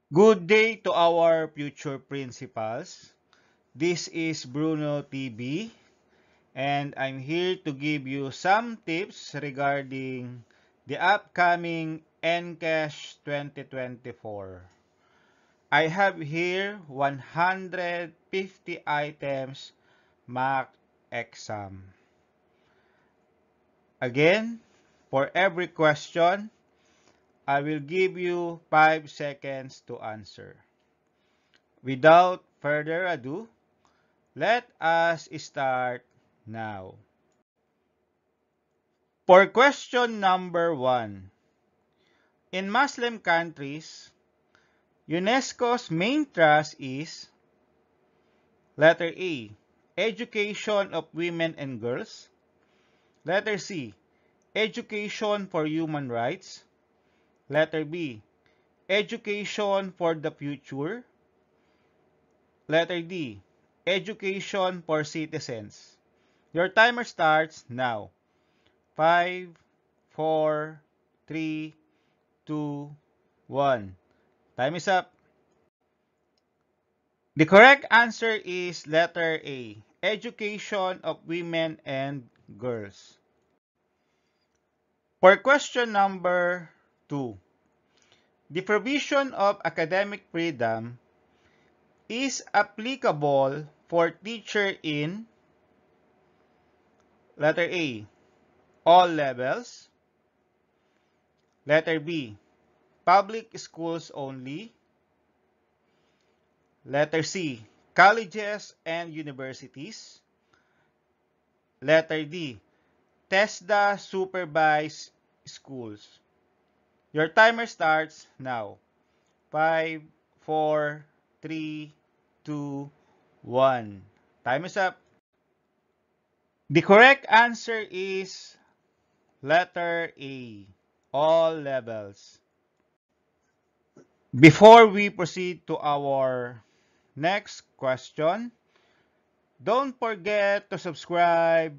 Good day to our future principals. This is Bruno TB, and I'm here to give you some tips regarding the upcoming NCASH 2024. I have here 150 items mock exam. Again, for every question, I will give you 5 seconds to answer. Without further ado, let us start now. For question number 1, in Muslim countries, UNESCO's main thrust is letter A, education of women and girls. Letter C, education for human rights. Letter B, education for the future. Letter D, education for citizens. Your timer starts now. 5, 4, 3, 2, 1. Time is up. The correct answer is letter A, education of women and girls. For question number 2, the provision of academic freedom is applicable for teacher in letter A, all levels. Letter B, public schools only. Letter C, colleges and universities. Letter D, TESDA supervised schools. Your timer starts now. 5, 4, 3, 2, 1. Time is up. The correct answer is letter A, all levels. Before we proceed to our next question, don't forget to subscribe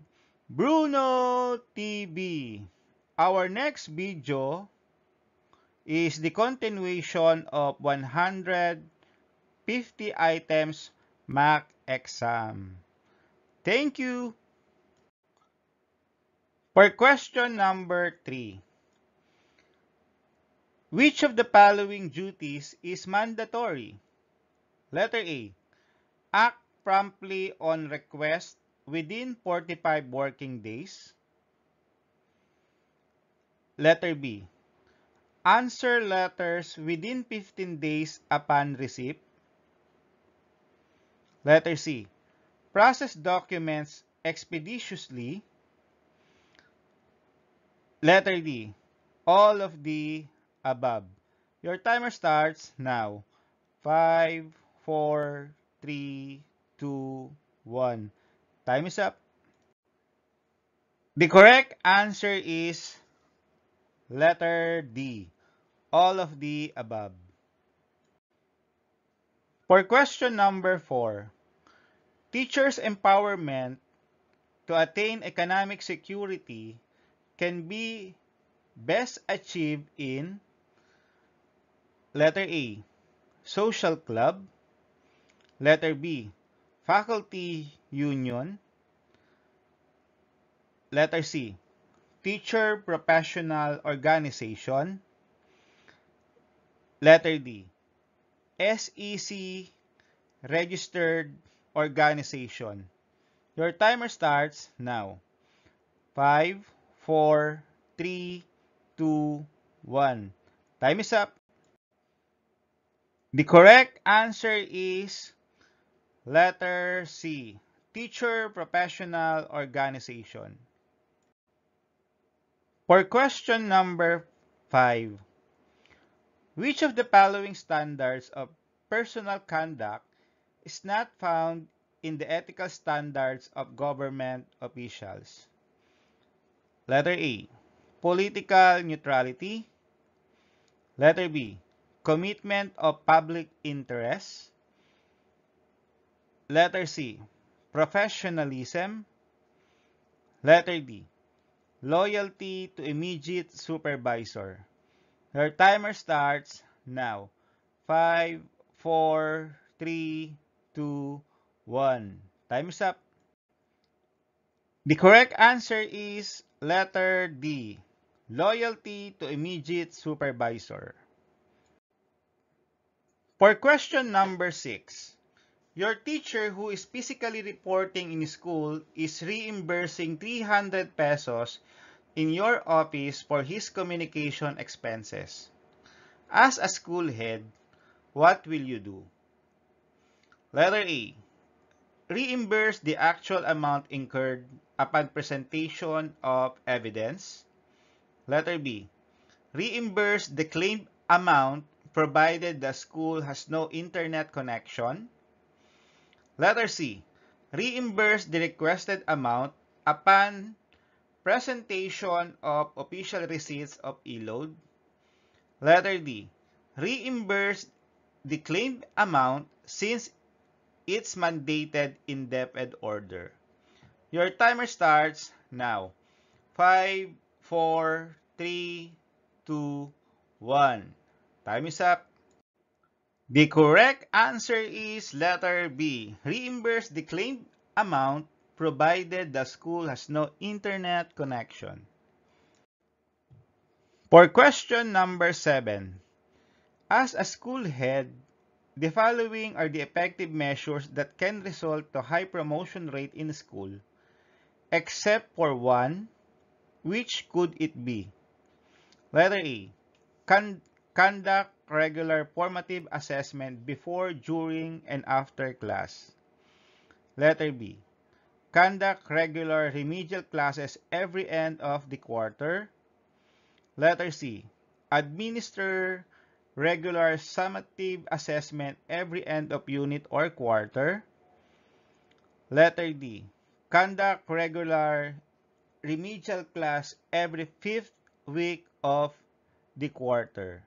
Bruno TV. Our next video is the continuation of 150 items mock exam. Thank you. For question number 3, which of the following duties is mandatory? Letter A, act promptly on request within 45 working days. Letter B, answer letters within 15 days upon receipt. Letter C, process documents expeditiously. Letter D, all of the above. Your timer starts now. 5, 4, 3, 2, 1. Time is up. The correct answer is letter D, all of the above. For question number 4, teachers' empowerment to attain economic security can be best achieved in letter A, social club. Letter B, faculty union. Letter C, teacher professional organization. Letter D, SEC registered organization. Your timer starts now. 5, 4, 3, 2, 1. Time is up. The correct answer is letter C, teacher professional organization. For question number 5, which of the following standards of personal conduct is not found in the ethical standards of government officials? Letter A, political neutrality. Letter B, commitment of public interest. Letter C, professionalism. Letter D, loyalty to immediate supervisor. Your timer starts now. 5, 4, 3, 2, 1. Time is up. The correct answer is letter D. Loyalty to immediate supervisor. For question number 6, your teacher who is physically reporting in school is reimbursing 300 pesos in your office for his communication expenses. As a school head, what will you do? Letter A. Reimburse the actual amount incurred upon presentation of evidence. Letter B. Reimburse the claimed amount provided the school has no internet connection. Letter C. Reimburse the requested amount upon presentation of official receipts of e-load. Letter D. Reimburse the claimed amount since it's mandated in debted order. Your timer starts now. 5, 4, 3, 2, 1. Time is up. The correct answer is letter B. Reimburse the claimed amount provided the school has no internet connection. For question number 7, as a school head, the following are the effective measures that can result to high promotion rate in school, except for one. Which could it be? Letter A. Conduct regular formative assessment before, during, and after class. Letter B. Conduct regular remedial classes every end of the quarter. Letter C. Administer regular summative assessment every end of unit or quarter. Letter D. Conduct regular remedial class every 5th week of the quarter.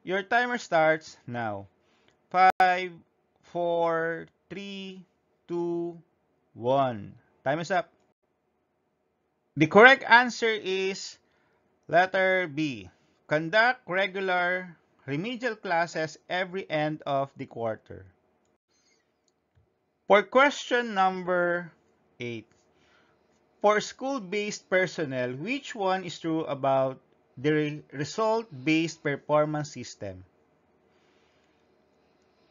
Your timer starts now. 5, 4, 3, 2, 1. Time is up. The correct answer is letter B. Conduct regular remedial classes every end of the quarter. For question number 8. For school-based personnel, which one is true about the result-based performance system?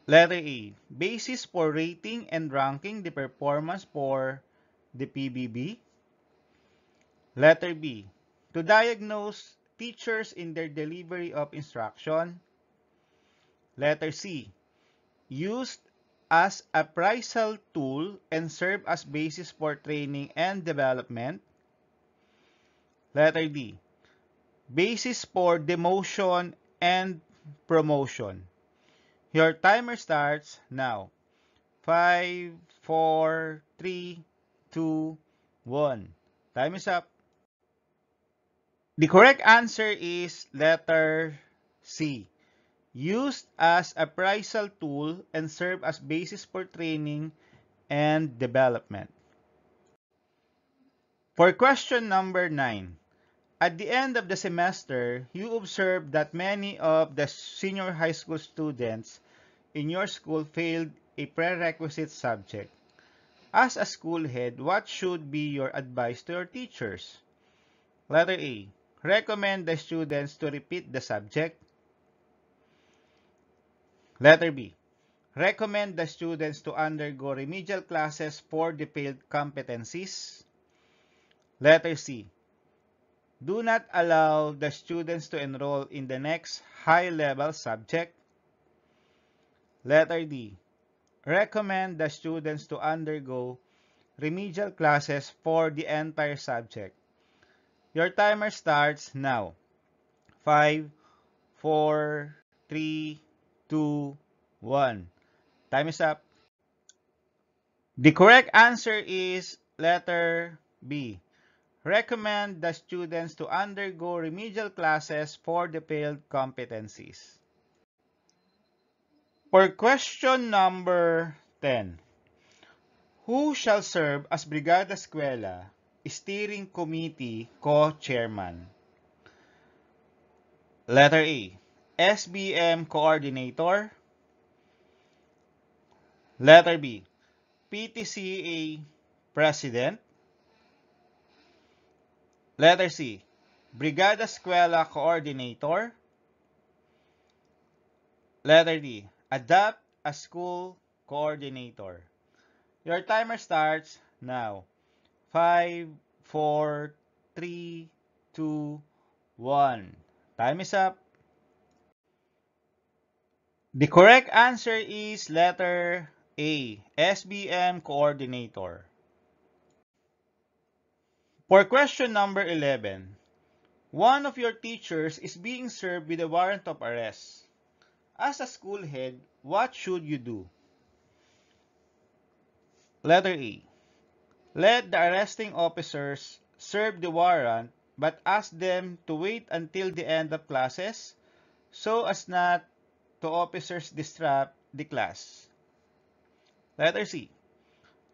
Letter A. Basis for rating and ranking the performance for the PBB. Letter B. To diagnose teachers in their delivery of instruction. Letter C. Used as appraisal tool and serve as basis for training and development. Letter D. Basis for demotion and promotion. Your timer starts now. 5, 4, 3, 2, 1. Time is up. The correct answer is letter C. Used as appraisal tool and serve as basis for training and development. For question number 9. At the end of the semester, you observe that many of the senior high school students in your school failed a prerequisite subject. As a school head, what should be your advice to your teachers? Letter A. Recommend the students to repeat the subject. Letter B. Recommend the students to undergo remedial classes for the failed competencies. Letter C. Do not allow the students to enroll in the next high-level subject. Letter D. Recommend the students to undergo remedial classes for the entire subject. Your timer starts now. 5, 4, 3, 2, 1. Time is up. The correct answer is letter B. Recommend the students to undergo remedial classes for the failed competencies. For question number 10. Who shall serve as Brigada Eskwela Steering Committee Co-Chairman? Letter A. SBM coordinator. Letter B, PTCA president. Letter C, Brigada Eskwela coordinator. Letter D, Adapt a School coordinator. Your timer starts now. 5, 4, 3, 2, 1. Time is up. The correct answer is letter A, SBM coordinator. For question number 11, one of your teachers is being served with a warrant of arrest. As a school head, what should you do? Letter A, let the arresting officers serve the warrant but ask them to wait until the end of classes so as not to officers disrupt the class. Letter C,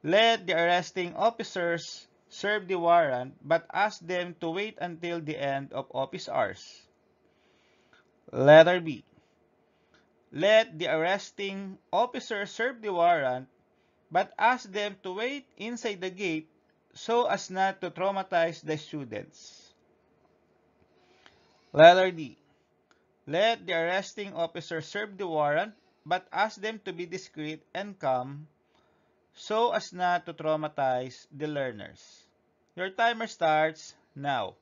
let the arresting officers serve the warrant but ask them to wait until the end of office hours. Letter B, let the arresting officers serve the warrant but ask them to wait inside the gate so as not to traumatize the students. Letter D, let the arresting officer serve the warrant but ask them to be discreet and calm so as not to traumatize the learners. Your timer starts now.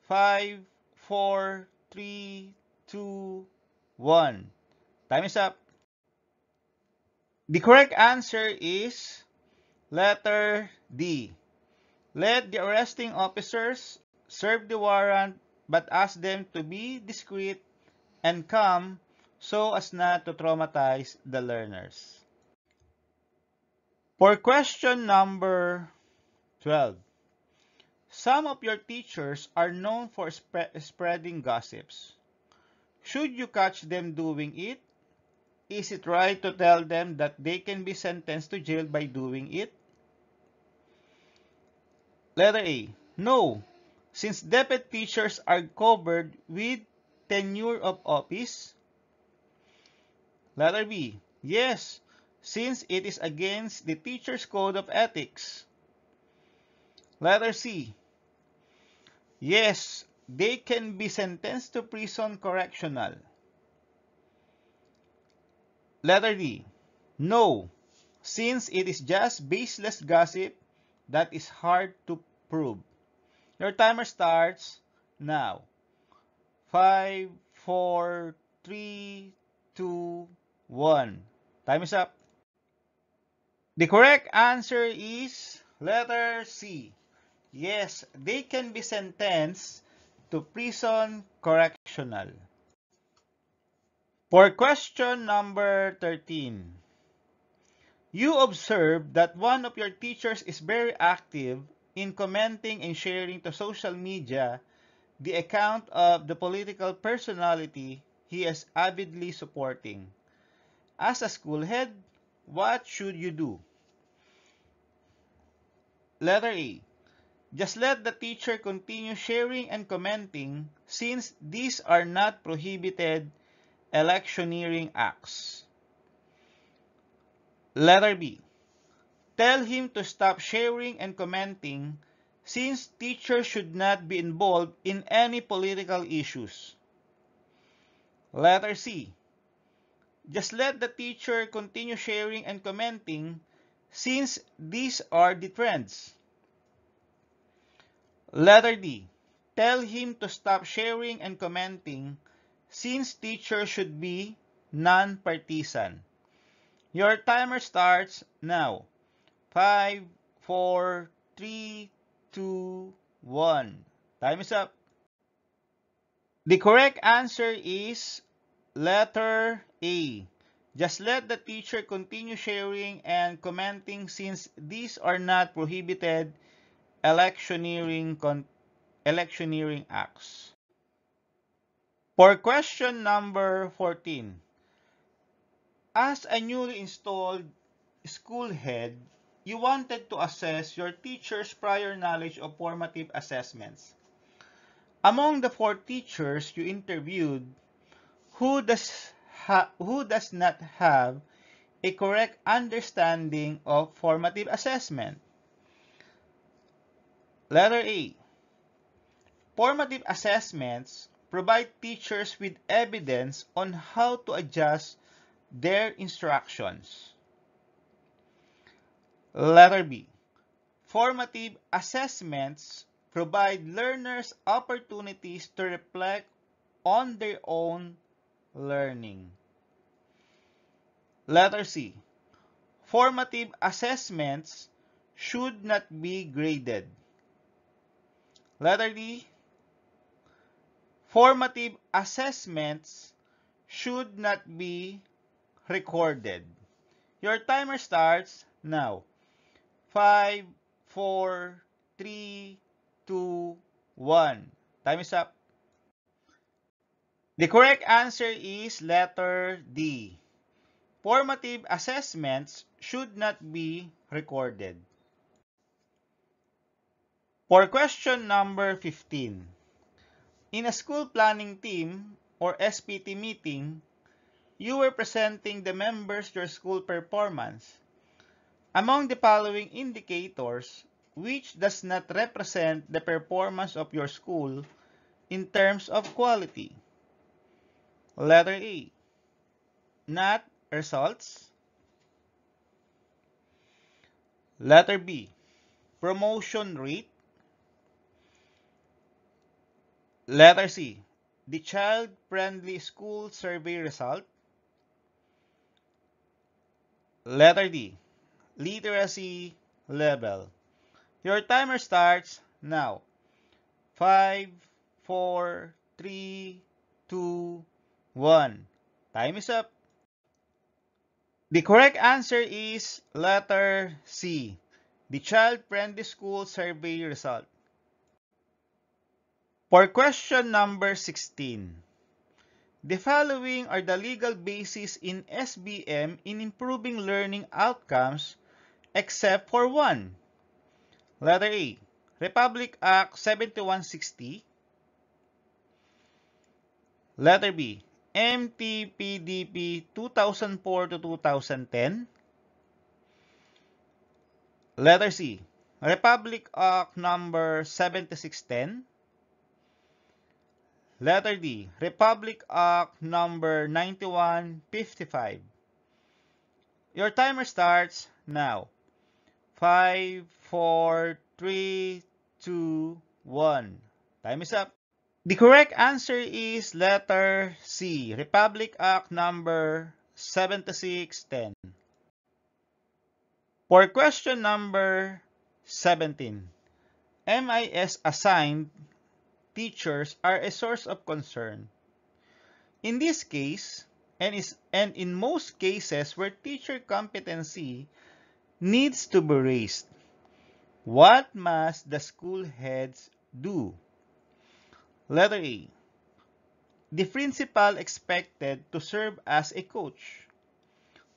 5, 4, 3, 2, 1. Time is up. The correct answer is letter D. Let the arresting officers serve the warrant but ask them to be discreet and calm so as not to traumatize the learners. For question number 12, some of your teachers are known for spreading gossips. Should you catch them doing it? Is it right to tell them that they can be sentenced to jail by doing it? Letter A, no, since DepEd teachers are covered with tenure of office. Letter B, yes, since it is against the teacher's code of ethics. Letter C, yes, they can be sentenced to prison correctional. Letter D, no, since it is just baseless gossip that is hard to prove. Your timer starts now. 5, 4, 3, 2, 1. Time is up. The correct answer is letter C. Yes, they can be sentenced to prison correctional. For question number 13, you observe that one of your teachers is very active in commenting and sharing to social media the account of the political personality he is avidly supporting. As a school head, what should you do? Letter A, just let the teacher continue sharing and commenting since these are not prohibited electioneering acts. Letter B, tell him to stop sharing and commenting since teachers should not be involved in any political issues. Letter C, just let the teacher continue sharing and commenting since these are the trends. Letter D, tell him to stop sharing and commenting since teachers should be non-partisan. Your timer starts now. 5, 4, 3, 2, 1. Time is up. The correct answer is letter A. Just let the teacher continue sharing and commenting since these are not prohibited electioneering acts. For question number 14, as a newly installed school head, you wanted to assess your teacher's prior knowledge of formative assessments. Among the 4 teachers you interviewed, who does not have a correct understanding of formative assessment? Letter A. Formative assessments provide teachers with evidence on how to adjust their instructions. Letter B. Formative assessments provide learners opportunities to reflect on their own learning. Letter C. Formative assessments should not be graded. Letter D. Formative assessments should not be recorded. Your timer starts now. 5, 4, 3, 2, 1. Time is up. The correct answer is letter D. Formative assessments should not be recorded. For question number 15. In a school planning team or SPT meeting, you were presenting the members your school performance. Among the following indicators, which does not represent the performance of your school in terms of quality? Letter A. Not results. Letter B. Promotion rate. Letter C. The child-friendly school survey result. Letter D. Literacy level. Your timer starts now. 5, 4, 3, 2, 1. Time is up. The correct answer is letter C. The child-friendly school survey result. For question number 16. The following are the legal basis in SBM in improving learning outcomes except for one. Letter A. Republic Act 7160. Letter B. MTPDP 2004 to 2010. Letter C. Republic Act number 7610. Letter D. Republic Act number 9155. Your timer starts now. 5, 4, 3, 2, 1. Time is up. The correct answer is letter C. Republic Act number 7610. For question number 17. MIS assigned teachers are a source of concern. In this case, and in most cases where teacher competency needs to be raised, what must the school heads do? Letter A. The principal expected to serve as a coach.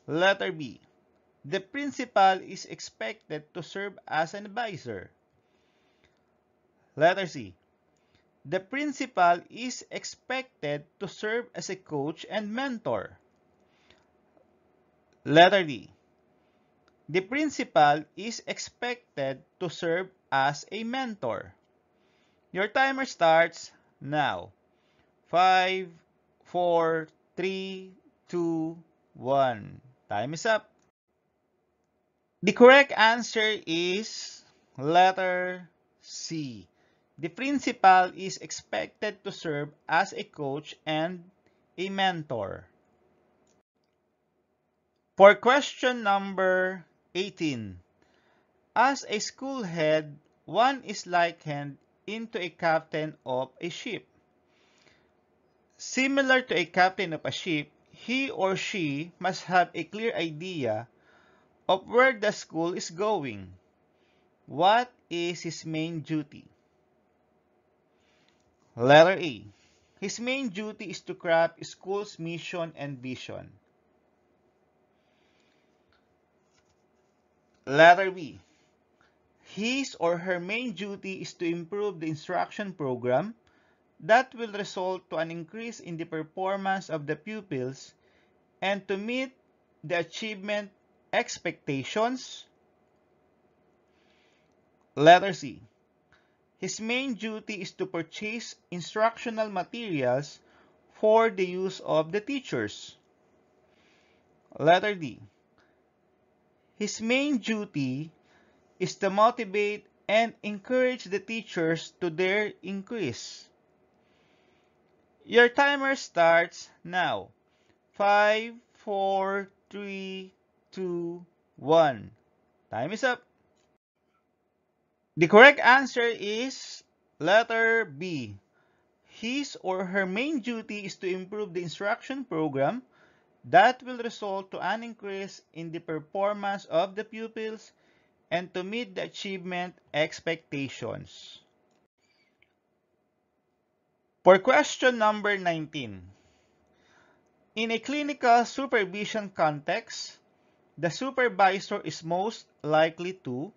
Letter B. The principal is expected to serve as an advisor. Letter C. The principal is expected to serve as a coach and mentor. Letter D. The principal is expected to serve as a mentor. Your timer starts now. 5, 4, 3, 2, 1. Time is up. The correct answer is letter C. The principal is expected to serve as a coach and a mentor. For question number 18. As a school head, one is likened into a captain of a ship. Similar to a captain of a ship, he or she must have a clear idea of where the school is going. What is his main duty? Letter A. His main duty is to craft school's mission and vision. Letter B. His or her main duty is to improve the instruction program, that will result to an increase in the performance of the pupils and to meet the achievement expectations? Letter C. His main duty is to purchase instructional materials for the use of the teachers. Letter D. His main duty is to motivate and encourage the teachers to their increase. Your timer starts now. 5, 4, 3, 2, 1. Time is up. The correct answer is letter B. His or her main duty is to improve the instruction program that will result to an increase in the performance of the pupils and to meet the achievement expectations. For question number 19. In a clinical supervision context, the supervisor is most likely to: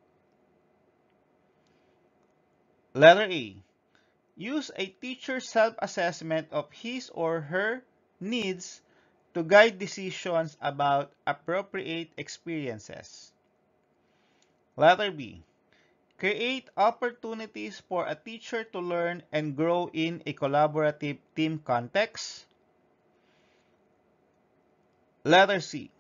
letter A. Use a teacher's self-assessment of his or her needs to guide decisions about appropriate experiences. Letter B. Create opportunities for a teacher to learn and grow in a collaborative team context. Letter C.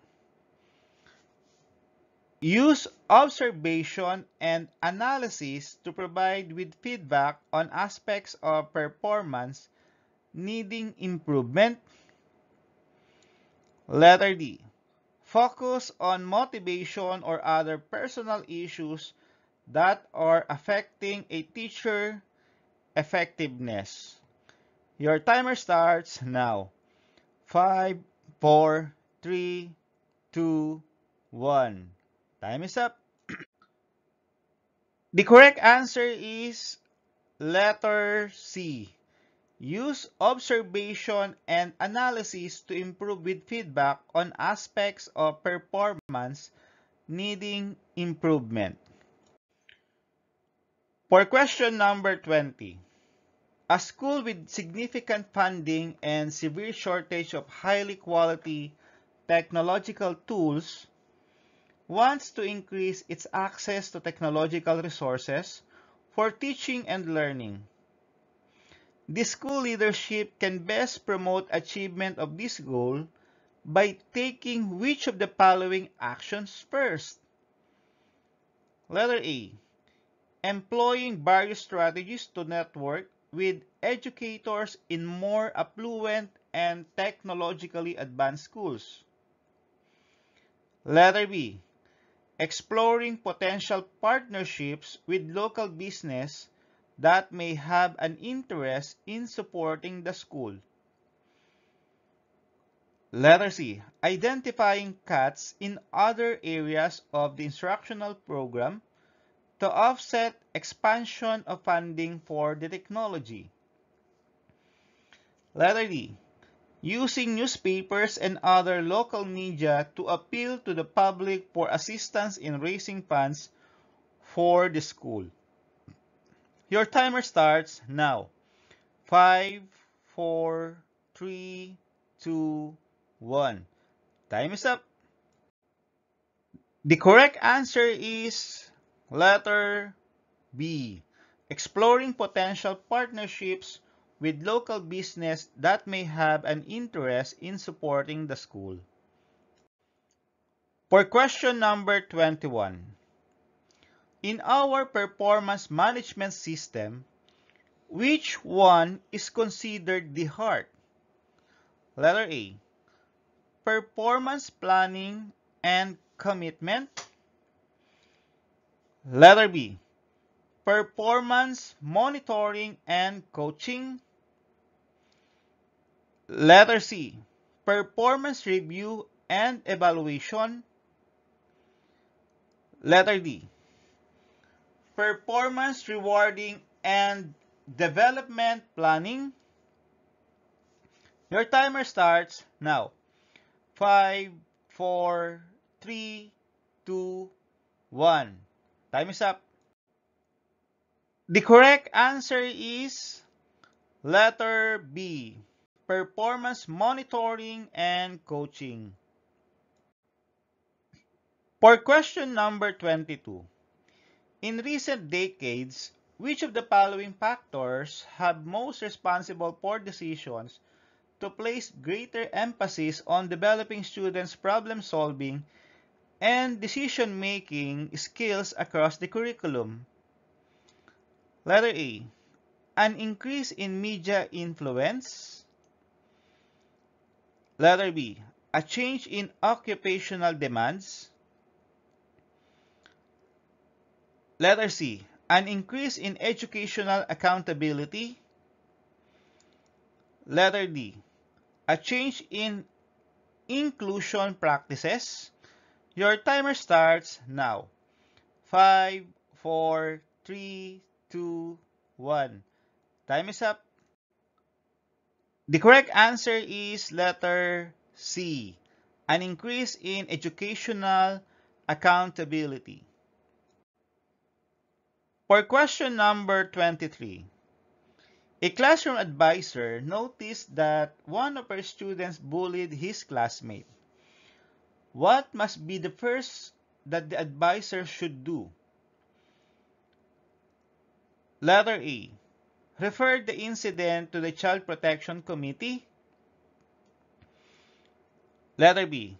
Use observation and analysis to provide with feedback on aspects of performance needing improvement. Letter D. Focus on motivation or other personal issues that are affecting a teacher effectiveness. Your timer starts now. 5, 4, 3, 2, 1. Time is up. The correct answer is letter C. Use observation and analysis to improve with feedback on aspects of performance needing improvement. For question number 20. A school with significant funding and severe shortage of highly quality technological tools wants to increase its access to technological resources for teaching and learning. The school leadership can best promote achievement of this goal by taking which of the following actions first? Letter A. Employing various strategies to network with educators in more affluent and technologically advanced schools. Letter B. Exploring potential partnerships with local business that may have an interest in supporting the school. Letter C. Identifying cuts in other areas of the instructional program to offset expansion of funding for the technology. Letter D. Using newspapers and other local media to appeal to the public for assistance in raising funds for the school. Your timer starts now. 5, 4, 3, 2, 1. Time is up. The correct answer is letter B. Exploring potential partnerships with local business that may have an interest in supporting the school. For question number 21. In our performance management system, which one is considered the heart? Letter A. Performance planning and commitment. Letter B. Performance monitoring and coaching. Letter C. Performance review and evaluation. Letter D. Performance rewarding and development planning. Your timer starts now. 5, 4, 3, 2, 1. Time is up. The correct answer is Letter B, performance monitoring and coaching. For question number 22, in recent decades, which of the following factors have most responsible for decisions to place greater emphasis on developing students' problem-solving and decision-making skills across the curriculum? Letter A, an increase in media influence. Letter B, a change in occupational demands. Letter C, an increase in educational accountability. Letter D, a change in inclusion practices. Your timer starts now. 5, 4, 3, 2, 1. Time is up. The correct answer is letter C, an increase in educational accountability. For question number 23, a classroom advisor noticed that one of her students bullied his classmate. What must be the first that the advisor should do? Letter A, refer the incident to the Child Protection Committee. Letter B,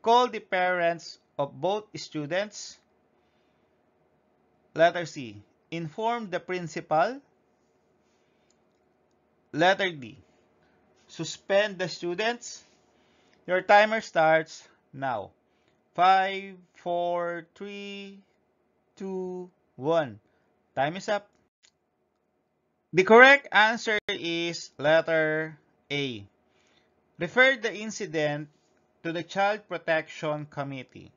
call the parents of both students. Letter C, inform the principal. Letter D, suspend the students. Your timer starts now. 5, 4, 3, 2, 1. Time is up. The correct answer is letter A. Refer the incident to the Child Protection Committee.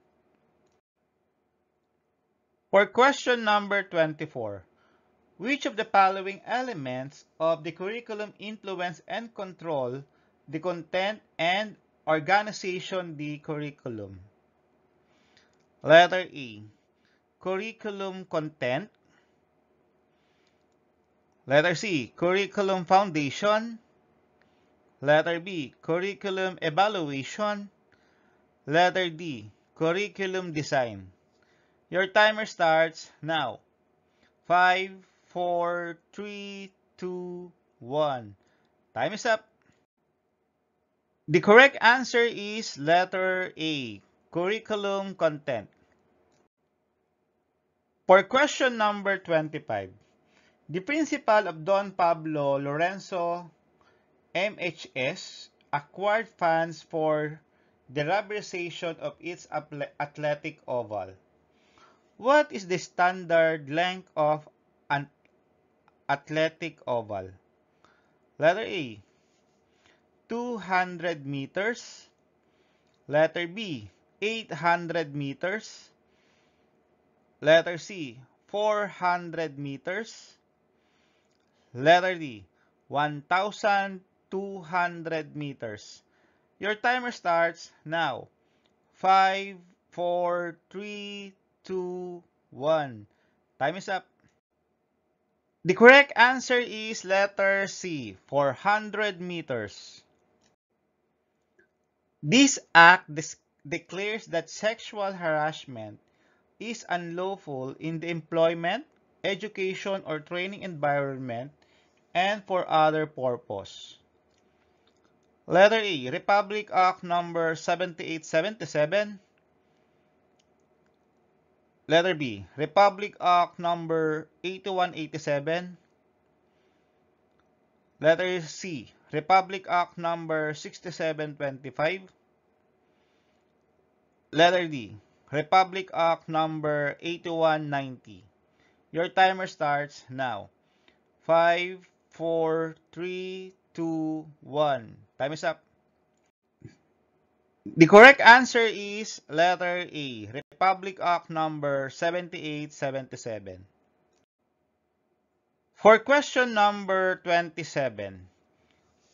For question number 24, which of the following elements of the curriculum influence and control the content and organization the curriculum? Letter A, curriculum content. Letter C, curriculum foundation. Letter B, curriculum evaluation. Letter D, curriculum design. Your timer starts now. 5, 4, 3, 2, 1. Time is up. The correct answer is letter A, curriculum content. For question number 25, the principal of Don Pablo Lorenzo MHS acquired funds for the rubberization of its athletic oval. What is the standard length of an athletic oval? Letter A, 200 meters. Letter B, 800 meters. Letter C, 400 meters. Letter D, 1,200 meters. Your timer starts now. 5, 4, 3, 2, 1. Time is up. The correct answer is letter C, 400 meters. This act declares that sexual harassment is unlawful in the employment, education, or training environment and for other purpose. Letter A, Republic Act number 7877. Letter B, Republic Act number 8187. Letter C, Republic Act number 6725. Letter D, Republic Act number 8190. Your timer starts now. 5, 4, 3, 2, 1. Time is up. The correct answer is letter A, Republic Act number 7877. For question number 27,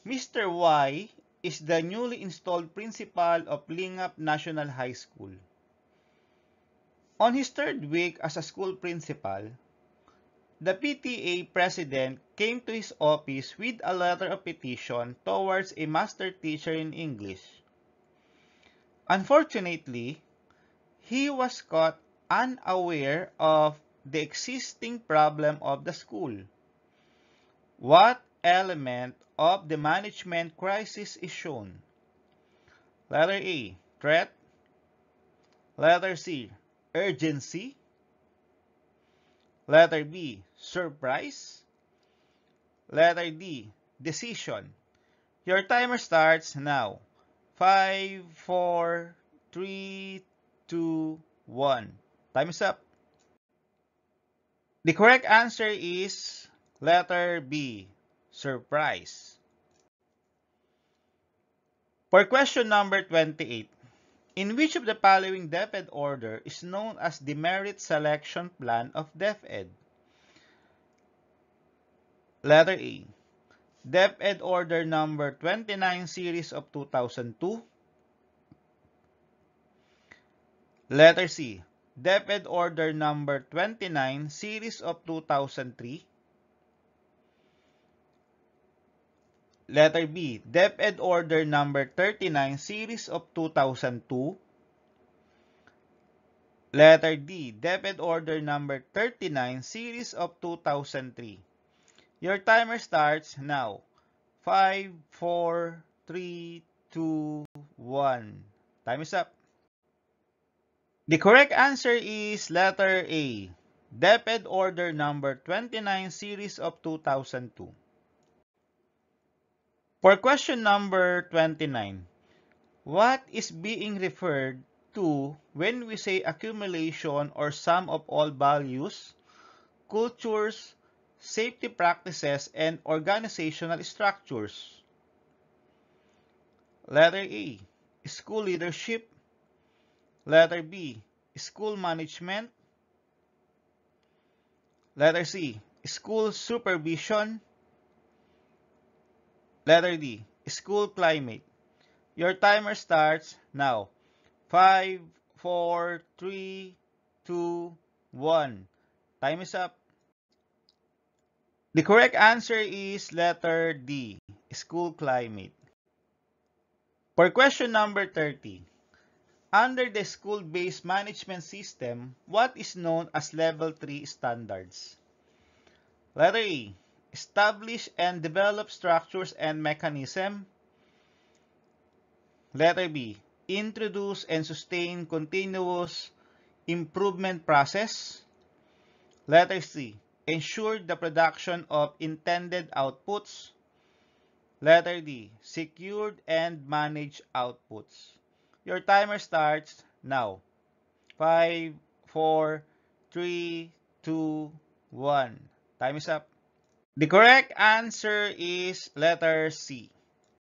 Mr. Y is the newly installed principal of Lingap National High School. On his third week as a school principal, The PTA president came to his office with a letter of petition towards a master teacher in English. Unfortunately, he was caught unaware of the existing problem of the school. What element of the management crisis is shown? Letter A, threat. Letter C, urgency. Letter B, surprise. Letter D, decision. Your timer starts now. 5, 4, 3, 2, 1. Time is up. The correct answer is letter B, surprise. For question number 28, in which of the following DepEd order is known as the Merit Selection Plan of DepEd? Letter A, DepEd Order number 29 series of 2002. Letter C, DepEd Order number 29 series of 2003. Letter B, DepEd Order number 39 series of 2002. Letter D, DepEd Order number 39 series of 2003. Your timer starts now. 5, 4, 3, 2, 1. Time is up. The correct answer is letter A, DepEd Order number 29 series of 2002. For question number 29, what is being referred to when we say accumulation or sum of all values, cultures, safety practices, and organizational structures? Letter A, school leadership. Letter B, school management. Letter C, school supervision. Letter D, school climate. Your timer starts now. 5, 4, 3, 2, 1. Time is up. The correct answer is letter D, school climate. For question number 30, under the school-based management system, what is known as Level 3 standards? Letter A, establish and develop structures and mechanism. Letter B, introduce and sustain continuous improvement process. Letter C, ensure the production of intended outputs. Letter D, secured and managed outputs. Your timer starts now. 5, 4, 3, 2, 1. Time is up. The correct answer is letter C,